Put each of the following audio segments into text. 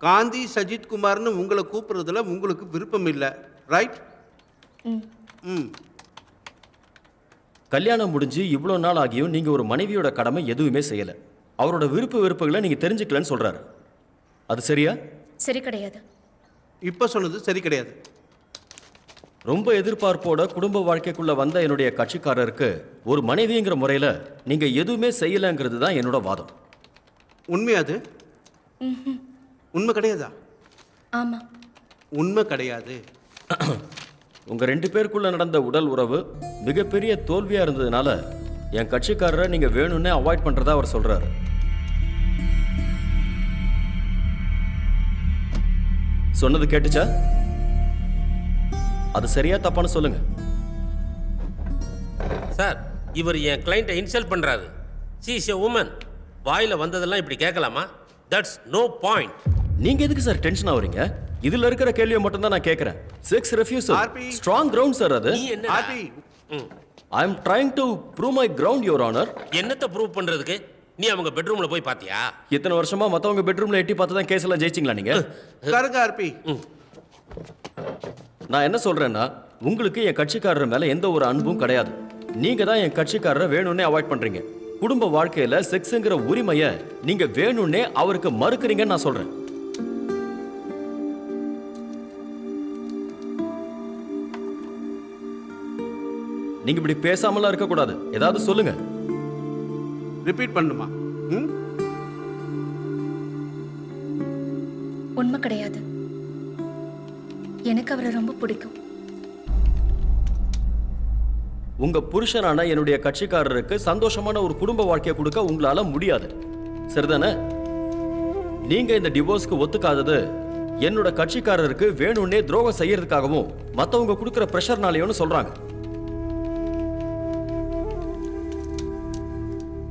காந்தி சஜித் குமார்னு உங்களை கூப்பிடுறதுல உங்களுக்கு விருப்பம் இல்லை, ரைட்? ம். கல்யாணம் முடிஞ்சு இவ்வளோ நாள் ஆகியும் நீங்க ஒரு மனைவியோட கடமை எதுவுமே செய்யல. அவரோட விருப்ப வெறுப்புகளை நீங்க தெரிஞ்சுக்கலன்னு சொல்றாரு. அது சரியா? சரி கிடையாது. இப்போ சொன்னது சரி கிடையாது. ரொம்ப எதிர்பார்ப்போட குடும்ப வாழ்க்கைக்குள்ள வந்த என்னுடைய கட்சிக்காரருக்கு ஒரு மனைவிங்கிற முறையில நீங்க எதுவுமே செய்யலங்கிறது தான் என்னோட வாதம். உண்மையா அது? உண்மை கிடையாதா? ஆமா. உண்மை கிடையாது. உங்க 2 பேருக்குள்ள நடந்த உடல் உறவு மிகப்பெரிய தோல்வியா இருந்ததுனால என் கட்சிக்காரரை நீங்க வேணும்னே அவாய்ட் பண்றதா அவர் சொல்றாரு. சொன்னது கேட்டுச்சா? அது சரியா தப்பான்னு சொல்லுங்க. சார், இவர் என் கிளைண்ட்டை இன்சல்ட் பண்றாரு. She is a woman. வாயில வந்ததெல்லாம் இப்படி கேட்கலாமா? That's no point. நீங்க எதுக்கு சார் டென்ஷன் ஆவறீங்க? இதுல இருக்கிற கேள்வியை மட்டும் தான் நான் கேட்கிறேன். 6 refusal. ஸ்ட்ராங் கிரவுண்ட் சார் அது. நீ என்ன? I am trying to prove my ground, your honor. என்னத்தை ப்ரூவ் பண்றதுக்கு? நீ அவங்க பெட்ரூம்ல போய் பாத்தியா? இத்தனை வருஷமா மத்தவங்க பெட்ரூம்ல எட்டி பார்த்து தான் கேஸ் எல்லாம் ஜெயிச்சிங்களா நீங்க? கருங்க ஆர்பி. நான் என்ன சொல்றேன்னா, உங்களுக்கு என் கட்சிக்காரர் மேல எந்த ஒரு அன்பும் கிடையாது. நீங்க தான் என் கட்சிக்காரரை வேணும்னே அவாய்ட் பண்றீங்க. குடும்ப வாழ்க்கையில செக்ஸ்ங்கிற உரிமையை நீங்க வேணும்னே அவருக்கு மறுக்கிறீங்கன்னு நான் சொல்றேன். நீங்க இப்படி பேசாமலாம் இருக்க கூடாது. ஏதாவது சொல்லுங்க. ரிப்பீட் பண்ணுமா? உண்மை கிடையாது. எனக்கு அவரை ரொம்ப பிடிக்கும். உங்க புருஷனான என்னுடைய கட்சிக்காரருக்கு சந்தோஷமான ஒரு குடும்ப வாழ்க்கையை கொடுக்க உங்களால முடியாது, சரிதானே? நீங்க இந்த டிவோர்ஸ்க்கு ஒத்துக்காதது என்னோட கட்சிக்காரருக்கு வேணும்னே துரோகம் செய்யறதுக்காகவும் மத்தவங்க கொடுக்கிற பிரஷர்னாலேயும் சொல்றாங்க.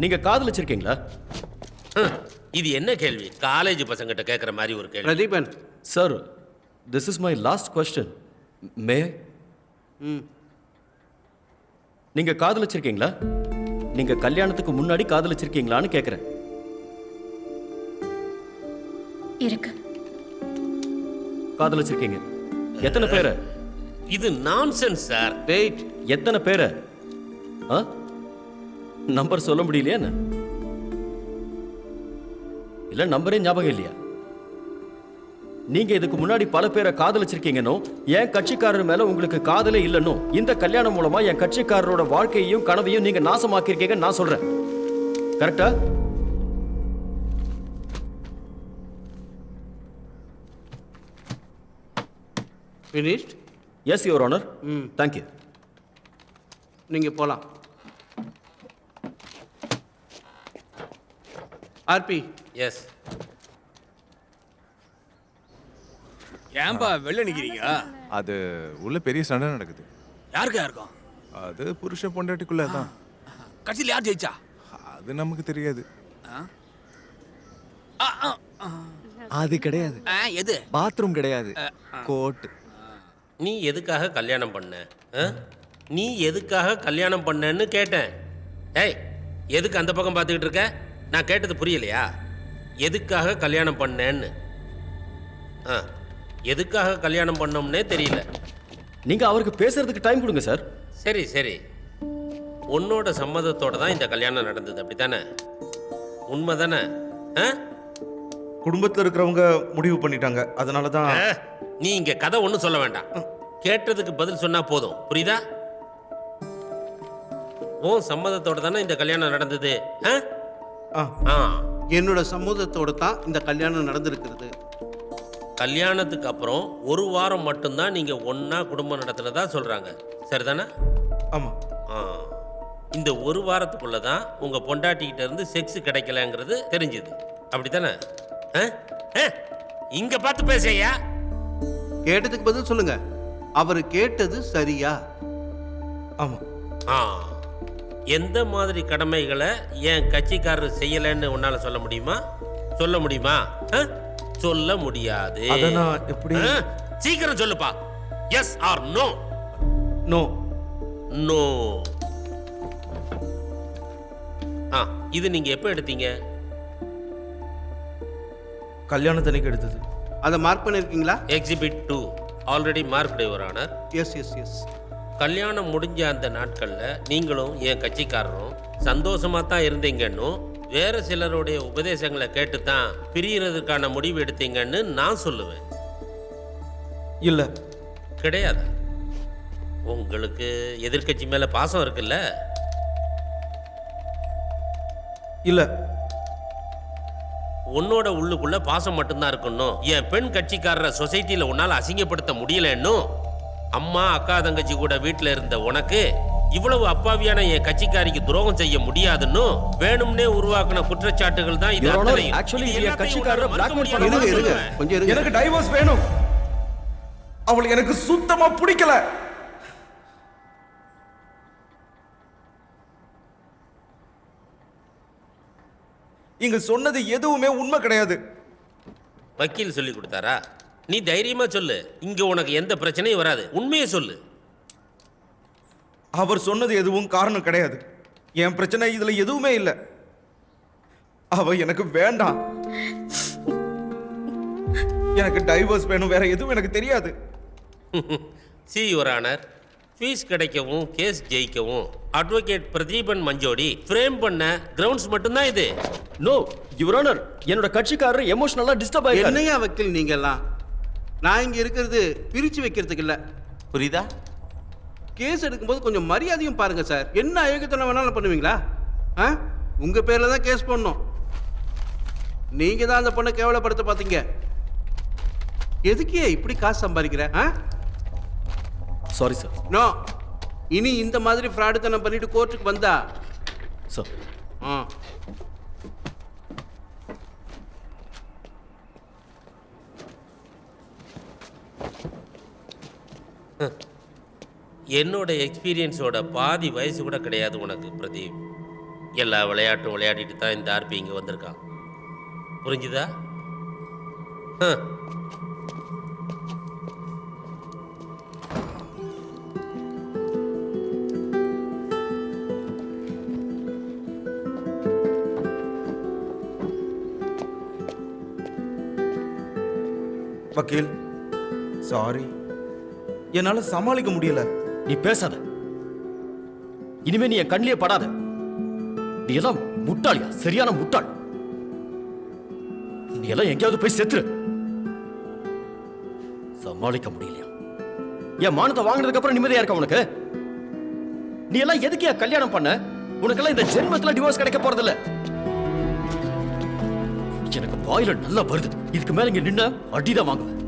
நீங்க காதலிச்சிருக்கீங்களா? இது என்ன கேள்வி? காலேஜ் பசங்கிட்ட கேட்குற மாதிரி ஒரு கேள்வி. Pratheepan sir, this is my last question. மே நீங்க காதலிச்சிருக்கீங்களா? நீங்க கல்யாணத்துக்கு முன்னாடி காதலிச்சிருக்கீங்களான்னு கேட்கிறேன். இருக்கு. காதலிச்சிருக்கீங்க. எத்தனை பேரை? இது நான்சென்ஸ் சார். வெயிட். எத்தனை பேரை? நம்பர் சொல்ல முடியலையா என்ன? இல்ல நம்பரே ஞாபகம் இல்லையா? நீங்க இதுக்கு முன்னாடி பல பேரை காதலிச்சிருக்கீங்கன்னு, என் கட்சிக்காரர் மேல உங்களுக்கு காதலே இல்லைன்னு, இந்த கல்யாணம் மூலமா என் கட்சிக்காரரோட வாழ்க்கையையும் கனவையும் நீங்க நாசமாக்கிருக்கீங்க நான் சொல்றேன். கரெக்டா? finished? Yes your honour. Thank you. நீங்க போலாம். ஆர்பி. எஸ். ஏன்பா வெளில நிக்கிறீங்க? அது உள்ள பெரிய சண்டை நடக்குது. யாருக்கா இருக்கும்? அது புருஷன் பொண்டாட்டிக்குள்ள தான். கட்சியில் யார் ஜெயிச்சா? அது நமக்கு தெரியாது. அது கிடையாது. எது? பாத்ரூம் கிடையாது, கோட். நீ எதுக்காக கல்யாணம் பண்ண? நீ எதுக்காக கல்யாணம் பண்ணன்னு கேட்டேன். ஏய், எதுக்கு அந்த பக்கம் பார்த்துக்கிட்டு இருக்க? நான் கேட்டது புரியலையா? எதுக்காக கல்யாணம் பண்ணேன்னு. எதுக்காக கல்யாணம் பண்ணோம்னே தெரியல. நீங்க அவருக்கு பேசுறதுக்கு டைம் கொடுங்க சார். சரி சரி, உன்னோட சம்மதத்தோட தான் இந்த கல்யாணம் நடந்தது, அப்படித்தானே? உண்மை தானே? குடும்பத்தில் இருக்கிறவங்க முடிவு பண்ணிட்டாங்க, அதனால தான். நீ இங்க கதை ஒன்றும் சொல்ல வேண்டாம். கேட்டதுக்கு பதில் சொன்னா போதும், புரியுதா? உன் சம்மதத்தோட தானே இந்த கல்யாணம் நடந்தது? என்னோட சம்மதத்தோட தான் இந்த கல்யாணம் நடந்திருக்கிறது. கல்யாணத்துக்கு அப்புறம் 1 வாரம் மட்டும்தான் நீங்க ஒன்னா குடும்பம் நடத்துறதா சொல்றாங்க, சரிதானே? ஆமா. இந்த 1 வாரத்துக்குள்ள தான் உங்க பொண்டாட்டிக்கிட்ட இருந்து செக்ஸ் கிடைக்கலங்கிறது தெரிஞ்சுது, அப்படித்தானே? இங்க பார்த்து பேசையா? கேட்டதுக்கு பதில் சொல்லுங்க. அவர் கேட்டது சரியா? ஆமா. எந்த மாதிரி கடமைகளை என் கட்சிக்காரர் செய்யலன்னு உன்னால சொல்ல முடியுமா? சொல்ல முடியுமா? சொல்ல முடியாது. எப்படி? சீக்கிரம் சொல்லுப்பா. Yes or no? No. No. இது நீங்க எப்ப எடுத்தீங்க? கல்யாணத்தன்னைக்கு எடுத்தது. அதை மார்க் பண்ணியிருக்கீங்களா? Exhibit 2 already marked your honour. Yes yes yes. கல்யாணம் முடிஞ்ச அந்த நாட்களில் நீங்களும் என் கட்சிக்காரரும் சந்தோஷமாக தான் இருந்தீங்கன்னு வேறு சிலருடைய உபதேசங்களை கேட்டு தான் பிரியறதுக்கான முடிவு எடுத்தீங்கன்னு நான் சொல்லுவேன். இல்லை. கிடையாது. உங்களுக்கு எதிர்க்கட்சி மேலே பாசம் இருக்குல்ல? இல்லை. உன்னோட உள்ளுக்குள்ள பாசம் மட்டும்தான் இருக்கணும். என் பெண் கட்சிக்காரரை சொசைட்டியில் உன்னால் அசிங்கப்படுத்த முடியலன்னு அம்மா அக்கா தங்கச்சி கூட வீட்டில் இருந்த உனக்கு இவ்வளவு அப்பாவியான என் கட்சிக்காரிக்கு துரோகம் செய்ய முடியாதுன்னு வேணும்னே உருவாக்கின குற்றச்சாட்டுகள் தான் இது Your Honor, அத்தனையும். actually இது என் எல்லாத்தையும் கட்சிக்காரரை உங்களால மறுக்க blackmail முடியாதுன்னு இருங்க இருங்க சொல்லுவேன். கொஞ்சம் இருங்க. எனக்கு டைவர்ஸ் வேணும். அவளை எனக்கு சுத்தமா பிடிக்கல. இங்க சொன்னது எதுவுமே உண்மை கிடையாது. வக்கீல் சொல்லி கொடுத்தாரா? நீ தைரியமா சொல்லு. இங்க உனக்கு எந்த பிரச்சனையும் வராது. உண்மையை சொல்லு. அவர் சொன்னது எதுவும் காரணம் கிடையாது. என் பிரச்சனை இதுல எதுவுமே இல்லை. அவ எனக்கு வேண்டாம். எனக்கு டைவர்ஸ் வேணும். வேற எதுவும் எனக்கு தெரியாது. சி யுவர் ஆனர், ஃபீஸ் கிடைக்கவும் கேஸ் ஜெயிக்கவும் அட்வொகேட் பிரதீபன் மஞ்சோடி ஃப்ரேம் பண்ண கிரவுண்ட்ஸ் மட்டும்தான் இது. நோ யுவர் ஆனர், என்னோட கட்சிக்காரர் எமோஷனலா டிஸ்டர்ப் ஆயிட்டாரு. என்னையா வக்கீல் நீங்கெல்லாம்? நான் இங்க இருக்கிறது பிரிச்சு வைக்கிறதுக்கு இல்ல, புரியுதா? கேஸ் எடுக்கும்போது கொஞ்சம் மரியாதையும் பாருங்க சார். என்ன அயோக்கியத்தனம் வேணாலும் பண்ணுவீங்களா? ஆ, உங்க பேர்ல தான் கேஸ் பண்ணணும். நீங்க தான் அந்த பொண்ணை கேவலப்படுத்த பார்த்தீங்க. எதுக்கே இப்படி காசு சம்பாதிக்கிற? ஆ, சாரி சார். நோ, இனி இந்த மாதிரி ஃப்ராடுத்தனம் பண்ணிட்டு கோர்ட்டுக்கு வந்தா சார் ஆ, என்னோட எக்ஸ்பீரியன்ஸோட பாதி வயசு கூட கிடையாது உனக்கு பிரதீப். எல்லா விளையாட்டும் விளையாடிட்டு தான் இந்த ஆர்பி இங்கே வந்திருக்கான். புரிஞ்சுதா? வக்கீல் சாரி, என்னால சமாளிக்க முடியல. நீ பேசாத. இனிமே நீ என் கண்ணிலே படாத. நீ எல்லாம் முட்டாளியா? சரியான முட்டாள். நீ எல்லாம் எங்கேயாவது போய் செத்துரு. சமாளிக்க முடியலையா? என் மானத்தை வாங்கினதுக்கு அப்புறம் நிம்மதியா இருக்க உனக்கு? நீ எல்லாம் எதுக்கு கல்யாணம் பண்ண? உனக்கெல்லாம் இந்த ஜென்மத்துல டிவோர்ஸ் கிடைக்க போறதில்ல. எனக்கு வாயில நல்லா வருது. இதுக்கு மேல இங்க நின்ன அடிதான் வாங்குவேன்.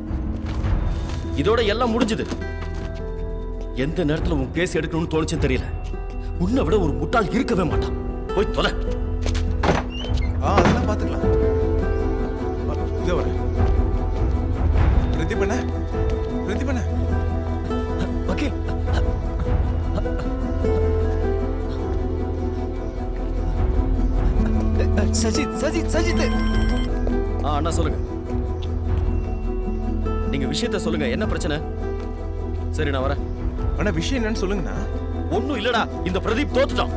இதோட எல்லாம் முடிஞ்சது. எந்த நேரத்துல உன் கேஸ் எடுக்கணும்னு தோணுச்சுன்னு தெரியல. உன்னை விட ஒரு முட்டாள் இருக்கவே மாட்டான். போய் தொலை. அதெல்லாம் பார்த்துக்கலாம். இதோ வரேன். பிரதீபண்ண, பிரதீபண்ண. வக்கீல் சஜித் சஜித் சஜித் அண்ணா சொல்லுங்க. நீங்க விஷயத்த சொல்லுங்க. என்ன பிரச்சனை? சரி நான் வரேன். ஆனா விஷயம் என்னன்னு சொல்லுங்கண்ணா. ஒண்ணும் இல்லடா. இந்த பிரதீப் தோத்துட்டான்.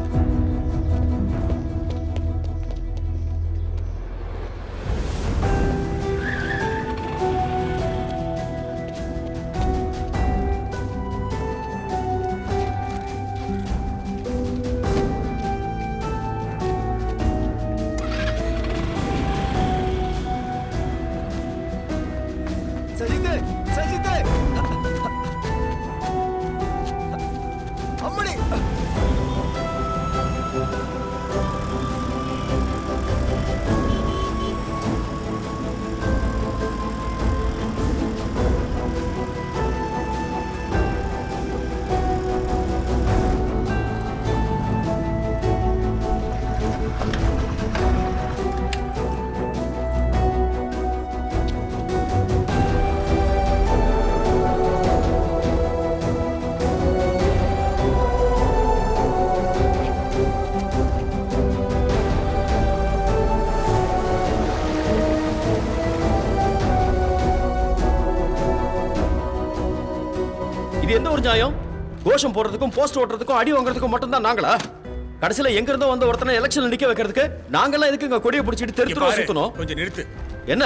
சஜித் சஜித் அம்மணி இது எந்த ஒரு நியாயம்? கோஷம் போடுறதுக்கும் போஸ்ட் ஓட்டுறதுக்கும் அடி வாங்குறதுக்கும் மட்டும் தான் நாங்களா? கடைசியில எங்க இருந்தோ வந்த ஒருத்தனை எலெக்ஷன்ல நிக்க வைக்கிறதுக்கு நாங்கெல்லாம் எதுக்கு இங்க கொடியை பிடிச்சிட்டு தெரு தெருவா சுத்தணும்? கொஞ்சம் நிறுத்து. என்ன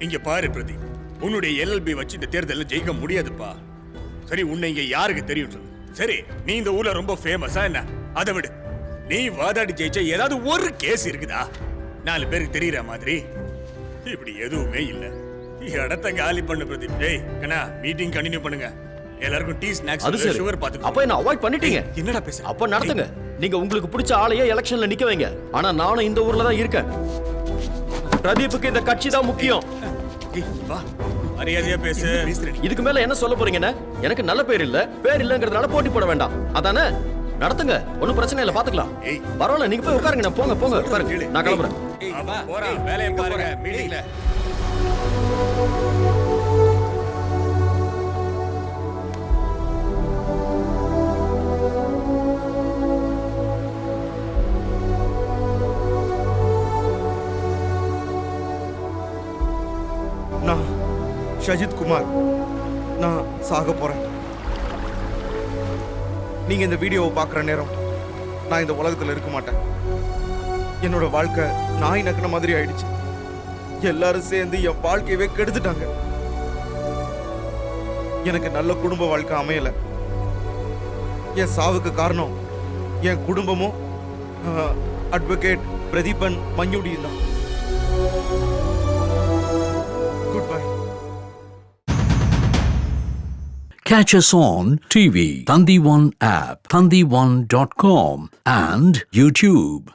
இங்க பாரு பிரதீப், உன்னுடைய எல்எல்பி வச்சு இந்த தேர்தல்ல ஜெயிக்க முடியாதுப்பா. சரி, உன்னை இங்க யாருக்கு தெரியும் சொல்லு. சரி, நீ இந்த ஊர்ல ரொம்ப ஃபேமஸா என்ன? அதை விடு. நீ வாதாடி ஜெயிச்ச ஏதாவது ஒரு கேஸ் இருக்குதா 4 பேருக்கு தெரியற மாதிரி? இப்படி எதுவுமே இல்ல. இடத்த காலி பண்ணு பிரதீப். டேய் கண்ணா, மீட்டிங் கண்டினியூ பண்ணுங்க. எல்லாருக்கும் டீ ஸ்நாக்ஸ் அது சரி. சுகர் பாத்துக்கோ. அப்ப என்ன அவாய்ட் பண்ணிட்டீங்க. என்னடா பேச? அப்ப நடத்துங்க. நீங்க உங்களுக்கு பிடிச்ச ஆளையே எலெக்ஷன்ல நிக்க வைங்க. ஆனா நானும் இந்த ஊர்ல தான் இருக்கேன். பிரதீப்புக்கு இந்த கட்சி தான் முக்கியம். வா, மரியாதையா பேசு. இதுக்கு மேல என்ன சொல்ல போறீங்கன்னு? எனக்கு நல்ல பேர் இல்லங்கிறதுனால போட்டி போட வேண்டாம். அதானே? நடத்துங்க, ஒண்ணும் பிரச்சனை இல்ல, பாத்துக்கலாம். பரவாயில்ல, நீங்க போய் உட்காருங்க. நான் போங்க உட்காருங்க. நான் கிளம்புறேன். போறா, வேலையை பாருங்க மீட்டிங்ல. நான் ஷஜித் குமார். நான் சாக போறேன். நீங்க இந்த வீடியோவை பார்க்குற நேரம் நான் இந்த உலகத்தில் இருக்க மாட்டேன். என்னோட வாழ்க்கை நாய் நக்கின மாதிரி ஆயிடுச்சு. எல்லாரும் சேர்ந்து என் வாழ்க்கையவே கெடுத்துட்டாங்க. எனக்கு நல்ல குடும்ப வாழ்க்கை அமையல. என் சாவுக்கு காரணம் என் குடும்பமும் அட்வொகேட் பிரதீபன் மஞ்சுடியும் தான். Good bye. Catch us on TV, Thandivan app, thandivan.com and YouTube.